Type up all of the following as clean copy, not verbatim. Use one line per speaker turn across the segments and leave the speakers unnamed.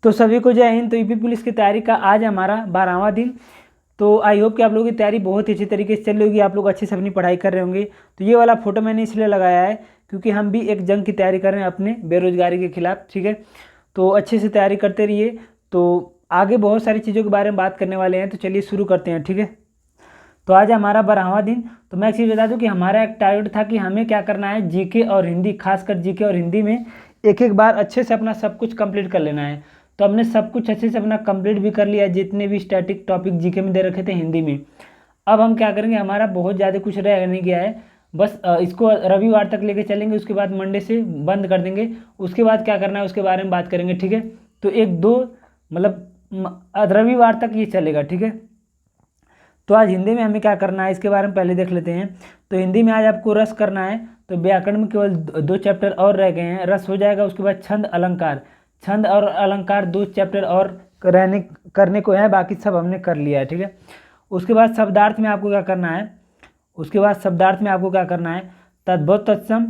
तो सभी को जय हिंद। तो यूपी पुलिस की तैयारी का आज हमारा 12वां दिन। तो आई होप कि आप लोगों की तैयारी बहुत ही अच्छी तरीके से चल रही होगी, आप लोग अच्छे से अपनी पढ़ाई कर रहे होंगे। तो ये वाला फोटो मैंने इसलिए लगाया है क्योंकि हम भी एक जंग की तैयारी कर रहे हैं अपने बेरोजगारी के खिलाफ, ठीक है। तो अच्छे से तैयारी करते रहिए। तो आगे बहुत सारी चीज़ों के बारे में बात करने वाले हैं, तो चलिए शुरू करते हैं, ठीक है। तो आज हमारा 12वां दिन। तो मैं एक चीज़ बता दूं कि हमारा एक टारगेट था कि हमें क्या करना है, जीके और हिंदी, खासकर जीके और हिंदी में एक एक बार अच्छे से अपना सब कुछ कंप्लीट कर लेना है। तो हमने सब कुछ अच्छे से अपना कंप्लीट भी कर लिया, जितने भी स्टैटिक टॉपिक जीके में दे रखे थे हिंदी में। अब हम क्या करेंगे, हमारा बहुत ज़्यादा कुछ रह नहीं गया है, बस इसको रविवार तक लेके चलेंगे, उसके बाद मंडे से बंद कर देंगे। उसके बाद क्या करना है उसके बारे में बात करेंगे, ठीक है। तो एक दो रविवार तक ये चलेगा, ठीक है। तो आज हिंदी में हमें क्या करना है इसके बारे में पहले देख लेते हैं। तो हिंदी में आज आपको रस करना है। तो व्याकरण में केवल दो चैप्टर और रह गए हैं, रस हो जाएगा। उसके बाद छंद अलंकार, छंद और अलंकार 2 चैप्टर और करने को है, बाकी सब हमने कर लिया है, ठीक है। उसके बाद शब्दार्थ में आपको क्या करना है, तद्भव तत्सम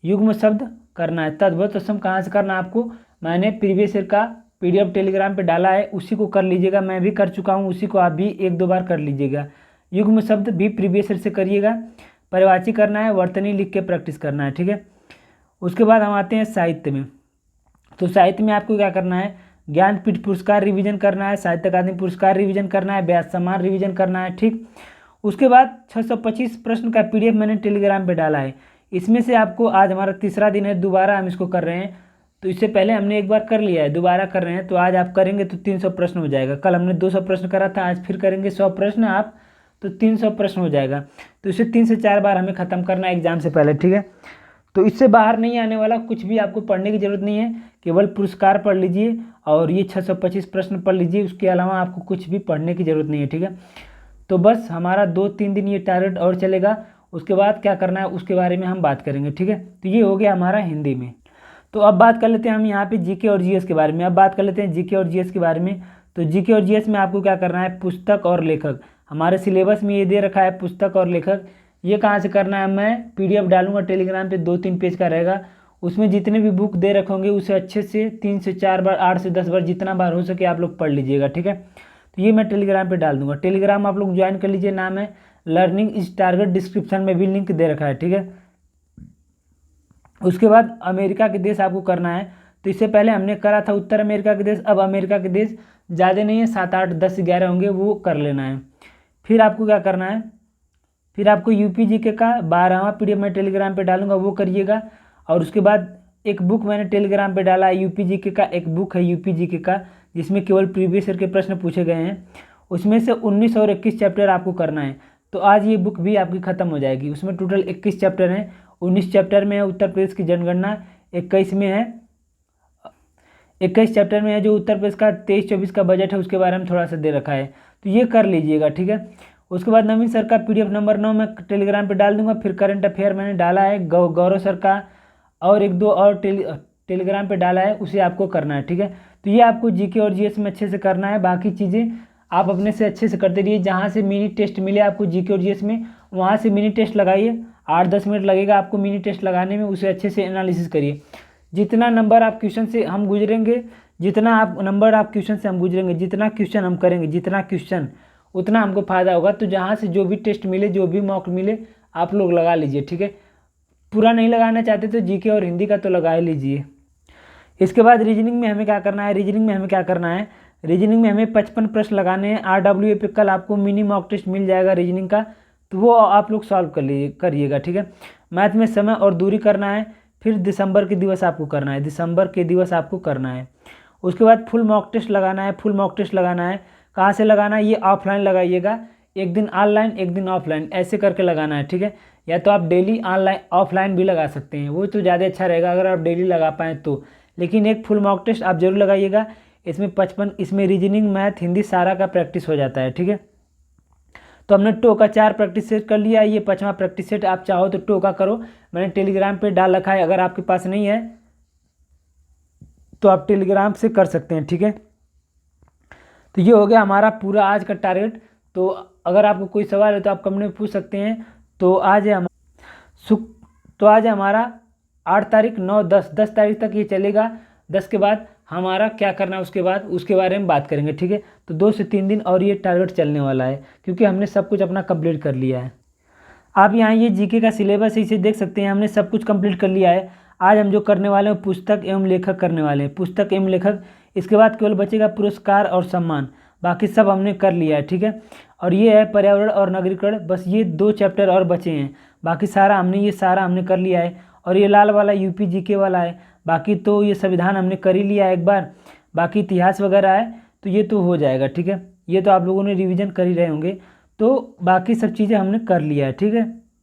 युग्म शब्द करना है। तद्भव तत्सम कहाँ से करना है आपको, मैंने प्रीवियस ईयर का PDF टेलीग्राम पे डाला है, उसी को कर लीजिएगा। मैं भी कर चुका हूँ, उसी को आप भी 1-2 बार कर लीजिएगा। युग्म शब्द भी प्रीवियस ईयर से करिएगा। परिवाची करना है, वर्तनी लिख के प्रैक्टिस करना है, ठीक है। उसके बाद हम आते हैं साहित्य में। तो साहित्य में आपको क्या करना है, ज्ञानपीठ पुरस्कार रिवीजन करना है, साहित्य अकादमी पुरस्कार रिवीजन करना है, व्यास सम्मान रिवीजन करना है, ठीक। उसके बाद 625 प्रश्न का PDF मैंने टेलीग्राम पे डाला है। इसमें से आपको आज हमारा तीसरा दिन है, दोबारा हम इसको कर रहे हैं। तो इससे पहले हमने एक बार कर लिया है, दोबारा कर रहे हैं। तो आज आप करेंगे तो 300 प्रश्न हो जाएगा। कल हमने 200 प्रश्न करा था, आज फिर करेंगे 100 प्रश्न आप, तो 300 प्रश्न हो जाएगा। तो इसे 3 से 4 बार हमें ख़त्म करना है एग्जाम से पहले, ठीक है। तो इससे बाहर नहीं आने वाला कुछ भी आपको पढ़ने की ज़रूरत नहीं है, केवल पुरस्कार पढ़ लीजिए और ये 625 प्रश्न पढ़ लीजिए। उसके अलावा आपको कुछ भी पढ़ने की ज़रूरत नहीं है, ठीक है। तो बस हमारा 2-3 दिन ये टारगेट और चलेगा। उसके बाद क्या करना है उसके बारे में हम बात करेंगे, ठीक है। तो ये हो गया हमारा हिंदी में। तो अब बात कर लेते हैं हम यहाँ पे जीके और जीएस के बारे में। अब बात कर लेते हैं जीके और जीएस के बारे में। तो जीके और जीएस में आपको क्या करना है, पुस्तक और लेखक। हमारे सिलेबस में ये दे रखा है पुस्तक और लेखक। ये कहाँ से करना है, मैं PDF डालूंगा टेलीग्राम पे, 2-3 पेज का रहेगा। उसमें जितने भी बुक दे रखे होंगे उसे अच्छे से 3 से 4 बार, 8 से 10 बार, जितना बार हो सके आप लोग पढ़ लीजिएगा, ठीक है। तो ये मैं टेलीग्राम पे डाल दूंगा। टेलीग्राम आप लोग ज्वाइन कर लीजिए, नाम है लर्निंग इज टारगेट, डिस्क्रिप्शन में भी लिंक दे रखा है, ठीक है। उसके बाद अमेरिका के देश आपको करना है। तो इससे पहले हमने करा था उत्तर अमेरिका के देश, अब अमेरिका के देश ज़्यादा नहीं है, 7, 8, 10, 11 होंगे, वो कर लेना है। फिर आपको क्या करना है, फिर आपको यूपी जीके का 12वां PDF मैं टेलीग्राम पे डालूंगा, वो करिएगा। और उसके बाद एक बुक मैंने टेलीग्राम पे डाला है, यूपी जीके का एक बुक है यूपी जीके का, जिसमें केवल प्रीवियस ईयर के प्रश्न पूछे गए हैं। उसमें से 19 और 21 चैप्टर आपको करना है। तो आज ये बुक भी आपकी ख़त्म हो जाएगी। उसमें टोटल 21 चैप्टर हैं। 19 चैप्टर में है उत्तर प्रदेश की जनगणना, 21 चैप्टर में है जो उत्तर प्रदेश का 23-24 का बजट है, उसके बारे में थोड़ा सा दे रखा है। तो ये कर लीजिएगा, ठीक है। उसके बाद नवीन सर का PDF नंबर 9 मैं टेलीग्राम पे डाल दूंगा। फिर करंट अफेयर मैंने डाला है, गौरव सर का और 1-2 और टेलीग्राम पे डाला है, उसे आपको करना है, ठीक है। तो ये आपको जीके और जीएस में अच्छे से करना है। बाकी चीज़ें आप अपने से अच्छे से करते रहिए। जहाँ से मिनी टेस्ट मिले आपको जीके और जीएस में, वहाँ से मिनी टेस्ट लगाइए। 8-10 मिनट लगेगा आपको मिनी टेस्ट लगाने में, उसे अच्छे से एनालिसिस करिए। जितना नंबर आप क्वेश्चन से हम गुजरेंगे, जितना क्वेश्चन हम करेंगे, जितना क्वेश्चन उतना हमको फ़ायदा होगा। तो जहाँ से जो भी टेस्ट मिले, जो भी मॉक मिले, आप लोग लगा लीजिए, ठीक है। पूरा नहीं लगाना चाहते तो जीके और हिंदी का तो लगा ही लीजिए। इसके बाद रीजनिंग में हमें क्या करना है, रीजनिंग में हमें 55 प्रश्न लगाने हैं। RWA पे कल आपको मिनी मॉक टेस्ट मिल जाएगा रीजनिंग का, तो वो आप लोग सॉल्व करिएगा, ठीक है। मैथ में समय और दूरी करना है। फिर दिसंबर के दिवस आपको करना है। उसके बाद फुल मॉक टेस्ट लगाना है। कहाँ से लगाना है, ये ऑफलाइन लगाइएगा। एक दिन ऑनलाइन, एक दिन ऑफलाइन, ऐसे करके लगाना है, ठीक है। या तो आप डेली ऑनलाइन ऑफलाइन भी लगा सकते हैं, वो तो ज़्यादा अच्छा रहेगा अगर आप डेली लगा पाएँ तो। लेकिन एक फुल मॉक टेस्ट आप जरूर लगाइएगा। इसमें रीजनिंग, मैथ, हिंदी सारा का प्रैक्टिस हो जाता है, ठीक है। तो हमने टो का 4 प्रैक्टिस सेट कर लिया। ये 5वां प्रैक्टिस सेट आप चाहो तो टो का करो, मैंने टेलीग्राम पे डाल रखा है। अगर आपके पास नहीं है तो आप टेलीग्राम से कर सकते हैं, ठीक है। तो ये हो गया हमारा पूरा आज का टारगेट। तो अगर आपको कोई सवाल है तो आप कमेंट में पूछ सकते हैं। तो आज है हमारा 8 तारीख, 9, 10 तारीख तक ये चलेगा। 10 के बाद हमारा क्या करना है उसके बारे में बात करेंगे, ठीक है। तो 2 से 3 दिन और ये टारगेट चलने वाला है, क्योंकि हमने सब कुछ अपना कंप्लीट कर लिया है। आप यहाँ ये जीके का सिलेबस इसे देख सकते हैं, हमने सब कुछ कंप्लीट कर लिया है। आज हम जो करने वाले हैं पुस्तक एवं लेखक करने वाले हैं, पुस्तक एवं लेखक। इसके बाद केवल बचेगा पुरस्कार और सम्मान, बाकी सब हमने कर लिया है, ठीक है। और ये है पर्यावरण और नगरीकरण, बस ये 2 चैप्टर और बचे हैं, बाकी सारा हमने कर लिया है। और ये लाल वाला यूपी जीके वाला है, बाकी तो ये संविधान हमने कर ही लिया है एक बार, बाकी इतिहास वगैरह है तो ये तो हो जाएगा, ठीक है। ये तो आप लोगों ने रिवीजन कर ही रहे होंगे, तो बाकी सब चीज़ें हमने कर लिया है, ठीक है।